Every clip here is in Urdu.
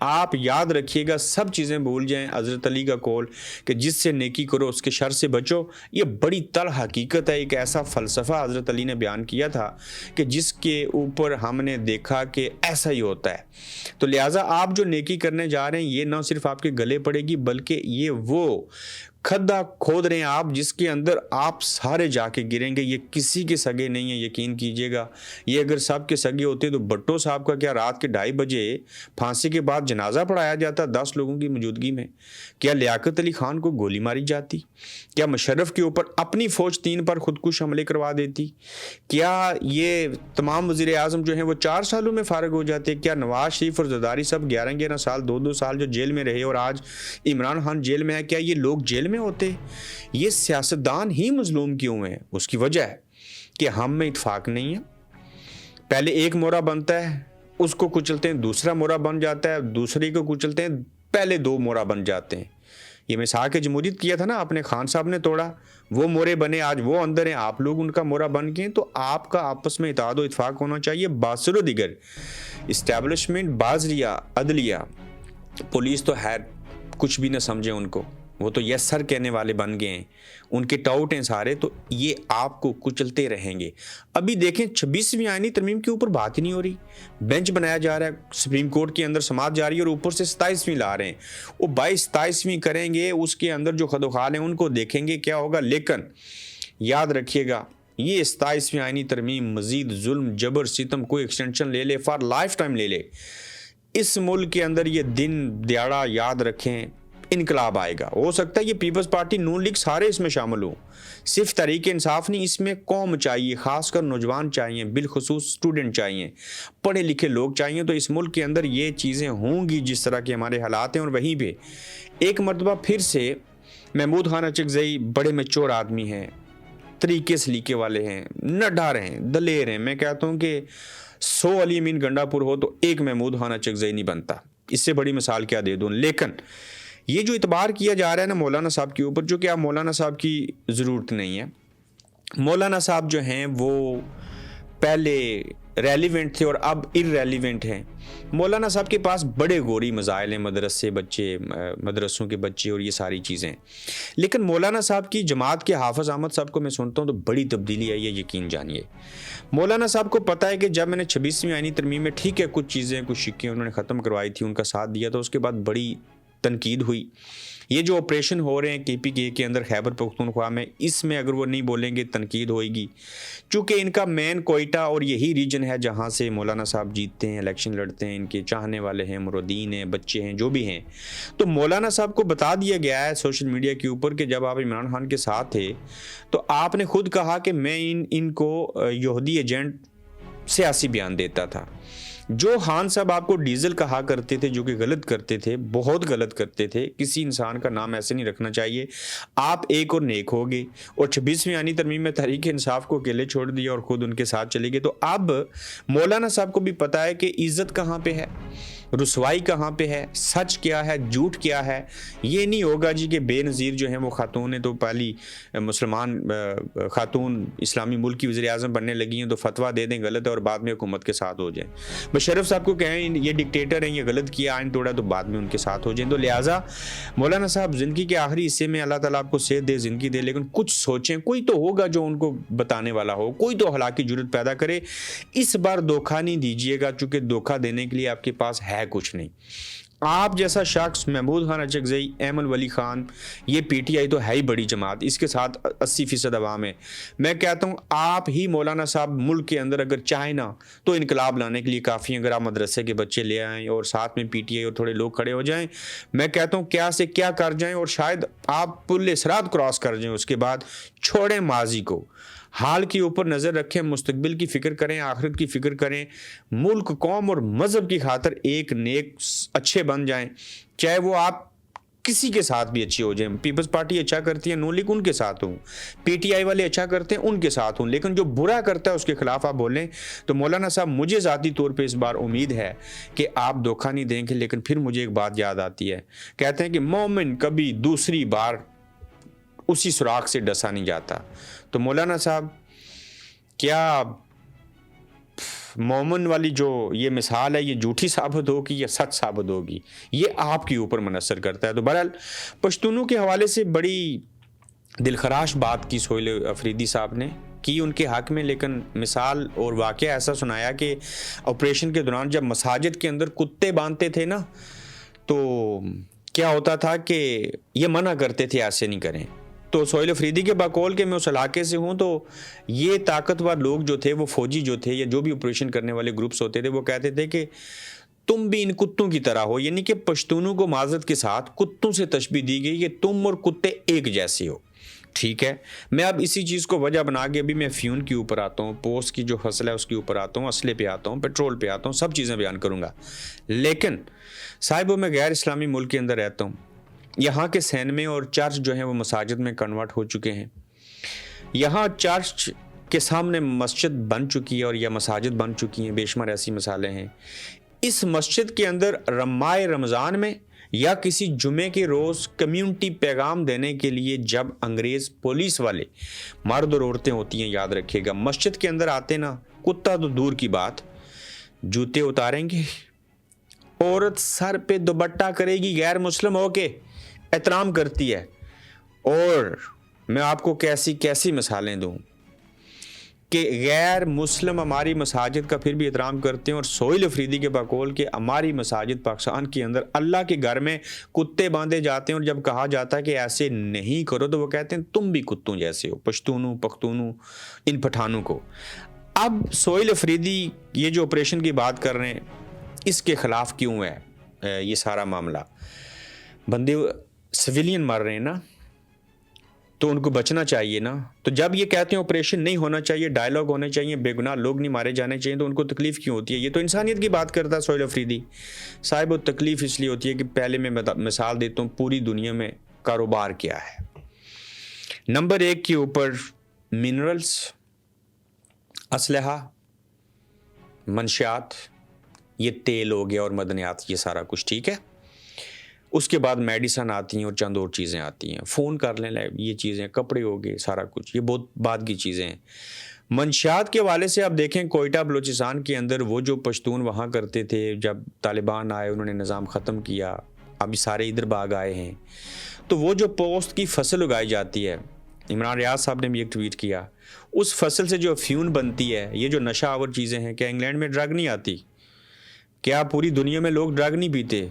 آپ یاد رکھیے گا، سب چیزیں بھول جائیں، حضرت علی کا قول کہ جس سے نیکی کرو اس کے شر سے بچو، یہ بڑی تلخ حقیقت ہے، ایک ایسا فلسفہ حضرت علی نے بیان کیا تھا کہ جس کے اوپر ہم نے دیکھا کہ ایسا ہی ہوتا ہے۔ تو لہٰذا آپ جو نیکی کرنے جا رہے ہیں یہ نہ صرف آپ کے گلے پڑے گی، بلکہ یہ وہ کھڈا کھود رہے ہیں آپ جس کے اندر آپ سارے جا کے گریں گے۔ یہ کسی کے سگے نہیں ہیں، یقین کیجئے گا۔ یہ اگر سب کے سگے ہوتے تو بھٹو صاحب کا کیا رات کے 2:30 بجے پھانسی کے بعد جنازہ پڑھایا جاتا 10 لوگوں کی موجودگی میں؟ کیا لیاقت علی خان کو گولی ماری جاتی؟ کیا مشرف کے اوپر اپنی فوج 3 پر خودکش حملے کروا دیتی؟ کیا یہ تمام وزیر اعظم جو ہیں وہ 4 سالوں میں فارغ ہو جاتے؟ کیا نواز شریف اور زرداری صاحب 11 سال 2 سال جو جیل میں رہے اور آج عمران خان جیل میں ہے، کیا یہ لوگ جیل میں ہوتے؟ یہ سیاستدان ہی مظلوم کیوں ہیں؟ اس کی وجہ ہے کہ ہم میں اتفاق نہیں ہے۔ پہلے ایک مورا بنتا ہے، اس کو کچلتے ہیں، دوسرا مورا بن جاتا ہے، دوسرے کو کچلتے ہیں، پہلے 2 مورا بن جاتے ہیں۔ یہ مساق جمہوریت کیا تھا نا، اپنے خان صاحب نے توڑا، وہ مورے بنے، آج وہ اندر ہیں، آپ لوگ ان کا مورا بن گئے۔ تو آپ کا آپس میں اتحاد و اتفاق ہونا چاہیے۔ باصر و دیگر اسٹیبلشمنٹ، بازریہ، عدلیہ، پولیس تو ہے کچھ بھی نہ سمجھیں ان کو، وہ تو یس سر کہنے والے بن گئے ہیں، ان کے ٹاؤٹ ہیں سارے، تو یہ آپ کو کچلتے رہیں گے۔ ابھی دیکھیں 26ویں آئینی ترمیم کے اوپر بات ہی نہیں ہو رہی، بینچ بنایا جا رہا ہے، سپریم کورٹ کے اندر سماعت جاری ہے اور اوپر سے 27ویں لا رہے ہیں۔ وہ 27ویں کریں گے، اس کے اندر جو خدوخال ہیں ان کو دیکھیں گے کیا ہوگا۔ لیکن یاد رکھیے گا یہ 27ویں آئینی ترمیم مزید ظلم، جبر، ستم کوئی ایکسٹینشن لے لے، فار لائف ٹائم لے لے، اس ملک کے اندر یہ دن دیاڑا یاد رکھیں انقلاب آئے گا۔ ہو سکتا ہے یہ پیپلز پارٹی، نون لیگ سارے اس میں شامل ہوں، صرف تحریک انصاف نہیں، اس میں قوم چاہیے، خاص کر نوجوان چاہیے، بالخصوص اسٹوڈنٹ چاہیے، پڑھے لکھے لوگ چاہیے۔ تو اس ملک کے اندر یہ چیزیں ہوں گی جس طرح کے ہمارے حالات ہیں۔ اور وہیں پہ ایک مرتبہ پھر سے محمود خان اچکزئی بڑے میچور آدمی ہیں، طریقے سلیقے والے ہیں، نڈھر ہیں، دلیر ہیں۔ میں کہتا ہوں کہ 100 علی امین گنڈا پور ہو تو ایک محمود خان اچکزئی نہیں بنتا، اس سے بڑی مثال کیا دے دوں۔ لیکن یہ جو اعتبار کیا جا رہا ہے نا مولانا صاحب کے اوپر، جو کہ اب مولانا صاحب کی ضرورت نہیں ہے۔ مولانا صاحب جو ہیں وہ پہلے ریلیونٹ تھے اور اب ارریلیونٹ ہیں۔ مولانا صاحب کے پاس بڑے گوری مزائل ہیں، مدرسوں کے بچے اور یہ ساری چیزیں، لیکن مولانا صاحب کی جماعت کے حافظ احمد صاحب کو میں سنتا ہوں تو بڑی تبدیلی آئی ہے، یقین جانیے۔ مولانا صاحب کو پتہ ہے کہ جب میں نے 26ویں آئینی ترمیم میں ٹھیک ہے کچھ چیزیں، کچھ شکیں انہوں نے ختم کروائی تھی، ان کا ساتھ دیا، تو اس کے بعد بڑی تنقید ہوئی۔ یہ جو آپریشن ہو رہے ہیں KPK کے اندر خیبر پختونخوا میں، اس میں اگر وہ نہیں بولیں گے تنقید ہوئے گی، چونکہ ان کا مین کوئٹہ اور یہی ریجن ہے جہاں سے مولانا صاحب جیتتے ہیں، الیکشن لڑتے ہیں، ان کے چاہنے والے ہیں، مردین ہیں، بچے ہیں، جو بھی ہیں۔ تو مولانا صاحب کو بتا دیا گیا ہے سوشل میڈیا کے اوپر کہ جب آپ عمران خان کے ساتھ تھے تو آپ نے خود کہا کہ میں ان کو یہودی ایجنٹ سیاسی بیان دیتا تھا۔ جو خان صاحب آپ کو ڈیزل کہا کرتے تھے، جو کہ غلط کرتے تھے، بہت غلط کرتے تھے، کسی انسان کا نام ایسے نہیں رکھنا چاہیے۔ آپ ایک اور نیک ہو گئے اور 26ویں آئینی ترمیم میں تحریک انصاف کو اکیلے چھوڑ دیا اور خود ان کے ساتھ چلے گئے۔ تو اب مولانا صاحب کو بھی پتہ ہے کہ عزت کہاں پہ ہے، رسوائی کہاں پہ ہے، سچ کیا ہے، جھوٹ کیا ہے۔ یہ نہیں ہوگا جی کہ بے نظیر جو ہیں وہ خاتون ہیں تو پہلی مسلمان خاتون اسلامی ملک کی وزیر اعظم بننے لگی ہیں تو فتویٰ دے دیں غلط ہے اور بعد میں حکومت کے ساتھ ہو جائیں۔ مشرف صاحب کو کہیں یہ ڈکٹیٹر ہیں، یہ غلط کیا، آئین توڑا، تو بعد میں ان کے ساتھ ہو جائیں۔ تو لہٰذا مولانا صاحب زندگی کے آخری حصے میں اللہ تعالیٰ آپ کو صحت دے، زندگی دے، لیکن کچھ سوچیں، کوئی تو ہوگا جو ان کو بتانے والا ہو، کوئی تو اخلاقی جرات پیدا کرے۔ اس بار دھوکہ نہیں دیجیے گا، چونکہ دھوکہ دینے کے لیے آپ کے پاس ہے کچھ نہیں۔ آپ جیسا شخص، محمود خان اچکزئی، ایمن ولی خان، یہ PTI تو ہے ہی بڑی جماعت، اس کے ساتھ 80% عوام ہے۔ میں کہتا ہوں آپ ہی مولانا صاحب ملک کے اندر اگر چاہیں نا تو انقلاب لانے کے لیے کافی ہیں۔ اگر آپ مدرسے کے بچے لے آئیں اور ساتھ میں PTI اور تھوڑے لوگ کھڑے ہو جائیں، میں کہتا ہوں کیا سے کیا کر جائیں اور شاید آپ پل صراط کراس کر جائیں۔ اس کے بعد چھوڑیں ماضی کو، حال کے اوپر نظر رکھیں، مستقبل کی فکر کریں، آخرت کی فکر کریں، ملک، قوم اور مذہب کی خاطر ایک نیک اچھے بن جائیں، چاہے وہ آپ کسی کے ساتھ بھی اچھے ہو جائیں۔ پیپلز پارٹی اچھا کرتی ہے، نون لیگ ان کے ساتھ ہوں، PTI والے اچھا کرتے ہیں ان کے ساتھ ہوں، لیکن جو برا کرتا ہے اس کے خلاف آپ بولیں۔ تو مولانا صاحب مجھے ذاتی طور پہ اس بار امید ہے کہ آپ دھوکہ نہیں دیں گے، لیکن پھر مجھے ایک بات یاد آتی ہے، کہتے ہیں کہ مومن کبھی دوسری بار اسی سراغ سے ڈسا نہیں جاتا۔ تو مولانا صاحب کیا مومن والی جو یہ مثال ہے یہ جھوٹی ثابت ہوگی یا سچ ثابت ہوگی، یہ آپ کے اوپر منحصر کرتا ہے۔ تو بہرحال پشتونوں کے حوالے سے بڑی دلخراش بات کی سہیل افریدی صاحب نے کی ان کے حق میں، لیکن مثال اور واقعہ ایسا سنایا کہ آپریشن کے دوران جب مساجد کے اندر کتے باندھتے تھے نا، تو کیا ہوتا تھا کہ یہ منع کرتے تھے ایسے نہیں کریں۔ تو سہیل افریدی کے بقول کہ میں اس علاقے سے ہوں، تو یہ طاقتور لوگ جو تھے، وہ فوجی جو تھے یا جو بھی آپریشن کرنے والے گروپس ہوتے تھے، وہ کہتے تھے کہ تم بھی ان کتوں کی طرح ہو، یعنی کہ پشتونوں کو معذرت کے ساتھ کتوں سے تشبیہ دی گئی کہ تم اور کتے ایک جیسے ہو۔ ٹھیک ہے، میں اب اسی چیز کو وجہ بنا کے ابھی میں فیون کے اوپر آتا ہوں، پوسٹ کی جو فصل ہے اس کے اوپر آتا ہوں، اسلحے پہ آتا ہوں، پیٹرول پہ آتا ہوں، سب چیزیں بیان کروں گا۔ لیکن صاحبوں میں غیر اسلامی ملک کے اندر رہتا ہوں، یہاں کے سینمے اور چرچ جو ہیں وہ مساجد میں کنورٹ ہو چکے ہیں۔ یہاں چرچ کے سامنے مسجد بن چکی ہے اور یا مساجد بن چکی ہیں، بے شمار ایسی مثالیں ہیں۔ اس مسجد کے اندر ماہ رمضان میں یا کسی جمعے کے روز کمیونٹی پیغام دینے کے لیے جب انگریز پولیس والے مرد اور عورتیں ہوتی ہیں، یاد رکھیے گا، مسجد کے اندر آتے نا، کتا تو دور کی بات، جوتے اتاریں گے، عورت سر پہ دوپٹہ کرے گی، غیر مسلم ہو کے احترام کرتی ہے۔ اور میں آپ کو کیسی کیسی مثالیں دوں کہ غیر مسلم ہماری مساجد کا پھر بھی احترام کرتے ہیں، اور سہیل افریدی کے بقول کہ ہماری مساجد پاکستان کے اندر اللہ کے گھر میں کتے باندھے جاتے ہیں، اور جب کہا جاتا ہے کہ ایسے نہیں کرو تو وہ کہتے ہیں تم بھی کتوں جیسے ہو، پشتونوں پختونوں ان پٹھانوں کو۔ اب سہیل افریدی یہ جو آپریشن کی بات کر رہے ہیں، اس کے خلاف کیوں ہے یہ سارا معاملہ؟ بندے سویلین مر رہے ہیں نا، تو ان کو بچنا چاہیے نا۔ تو جب یہ کہتے ہیں آپریشن نہیں ہونا چاہیے، ڈائلاگ ہونے چاہیے، بے گناہ لوگ نہیں مارے جانے چاہیے، تو ان کو تکلیف کیوں ہوتی ہے؟ یہ تو انسانیت کی بات کرتا ہے سہیل افریدی صاحب۔ وہ تکلیف اس لیے ہوتی ہے کہ پہلے میں مثال دیتا ہوں پوری دنیا میں کاروبار کیا ہے۔ نمبر 1 کے اوپر منرلز، اسلحہ، منشیات، یہ تیل ہو گیا اور معدنیات، یہ سارا کچھ ٹھیک ہے۔ اس کے بعد میڈیسن آتی ہیں اور چند اور چیزیں آتی ہیں، فون کر لیں، یہ چیزیں، کپڑے ہو گئے، سارا کچھ، یہ بہت بعد کی چیزیں ہیں۔ منشیات کے حوالے سے آپ دیکھیں کوئٹہ بلوچستان کے اندر وہ جو پشتون وہاں کرتے تھے، جب طالبان آئے انہوں نے نظام ختم کیا، ابھی سارے ادھر بھاگ آئے ہیں، تو وہ جو پوسٹ کی فصل اگائی جاتی ہے، عمران ریاض صاحب نے بھی ایک ٹویٹ کیا، اس فصل سے جو افیون بنتی ہے، یہ جو نشہ آور چیزیں ہیں، کیا انگلینڈ میں ڈرگ نہیں آتی؟ کیا پوری دنیا میں لوگ ڈرگ نہیں پیتے؟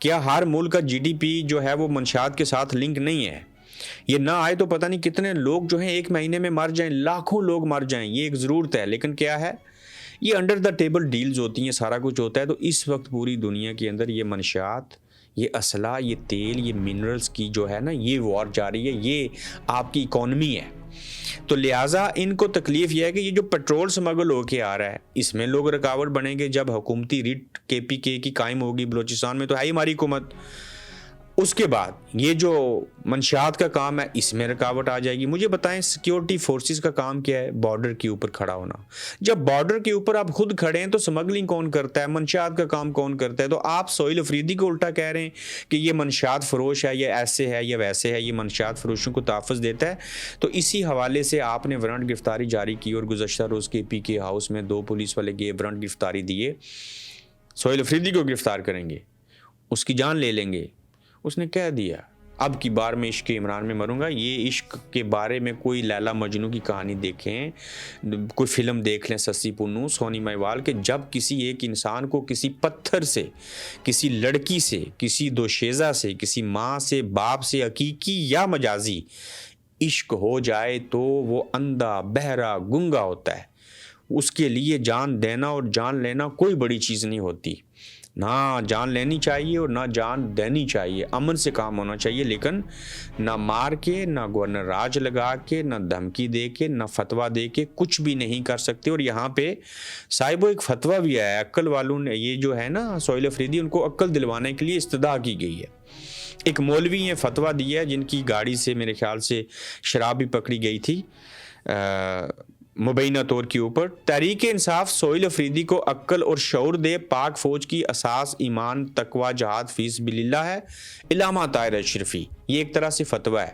کیا ہر ملک کا جی ڈی پی جو ہے وہ منشیات کے ساتھ لنک نہیں ہے؟ یہ نہ آئے تو پتہ نہیں کتنے لوگ جو ہیں ایک مہینے میں مر جائیں، لاکھوں لوگ مر جائیں، یہ ایک ضرورت ہے۔ لیکن کیا ہے، یہ انڈر دا ٹیبل ڈیلز ہوتی ہیں، سارا کچھ ہوتا ہے۔ تو اس وقت پوری دنیا کے اندر یہ منشیات، یہ اسلحہ، یہ تیل، یہ منرلز کی جو ہے نا، یہ وار جاری ہے، یہ آپ کی اکانومی ہے۔ تو لہٰذا ان کو تکلیف یہ ہے کہ یہ جو پیٹرول سمگل ہو کے آ رہا ہے، اس میں لوگ رکاوٹ بنیں گے جب حکومتی ریٹ KPK کی قائم ہوگی بلوچستان میں، تو ہے ہی ہماری حکومت۔ اس کے بعد یہ جو منشیات کا کام ہے، اس میں رکاوٹ آ جائے گی۔ مجھے بتائیں سیکیورٹی فورسز کا کام کیا ہے؟ بارڈر کے اوپر کھڑا ہونا۔ جب بارڈر کے اوپر آپ خود کھڑے ہیں تو سمگلنگ کون کرتا ہے؟ منشیات کا کام کون کرتا ہے؟ تو آپ سہیل افریدی کو الٹا کہہ رہے ہیں کہ یہ منشیات فروش ہے، یہ ایسے ہے، یہ ویسے ہے، یہ منشیات فروشوں کو تحفظ دیتا ہے۔ تو اسی حوالے سے آپ نے وارنٹ گرفتاری جاری کی، اور گزشتہ روز KPK ہاؤس میں 2 پولیس والے گئے، وارنٹ گرفتاری دیے، سہیل افریدی کو گرفتار کریں گے، اس کی جان لے لیں گے۔ اس نے کہہ دیا اب کی بار میں عشق عمران میں مروں گا۔ یہ عشق کے بارے میں کوئی لیلا مجنو کی کہانی دیکھیں، کوئی فلم دیکھ لیں، سسی پنو، سونی مہیوال، کہ جب کسی ایک انسان کو کسی پتھر سے، کسی لڑکی سے، کسی دوشیزہ سے، کسی ماں سے، باپ سے، حقیقی یا مجازی عشق ہو جائے تو وہ اندھا، بہرا، گنگا ہوتا ہے۔ اس کے لیے جان دینا اور جان لینا کوئی بڑی چیز نہیں ہوتی۔ نہ جان لینی چاہیے اور نہ جان دینی چاہیے، امن سے کام ہونا چاہیے، لیکن نہ مار کے، نہ گورنر راج لگا کے، نہ دھمکی دے کے، نہ فتویٰ دے کے کچھ بھی نہیں کر سکتے۔ اور یہاں پہ صاحب ایک فتویٰ بھی ہے، عقل والوں نے، یہ جو ہے نا سہیل افریدی، ان کو عقل دلوانے کے لیے استدعا کی گئی ہے۔ ایک مولوی نے فتویٰ دیا ہے جن کی گاڑی سے میرے خیال سے شراب بھی پکڑی گئی تھی مبینہ طور کے اوپر۔ تحریک انصاف سہیل افریدی کو عقل اور شعور دے، پاک فوج کی اساس ایمان، تقوی، جہاد فی سبیل اللہ ہے، علامہ طاہر اشرفی، یہ ایک طرح سے فتویٰ ہے۔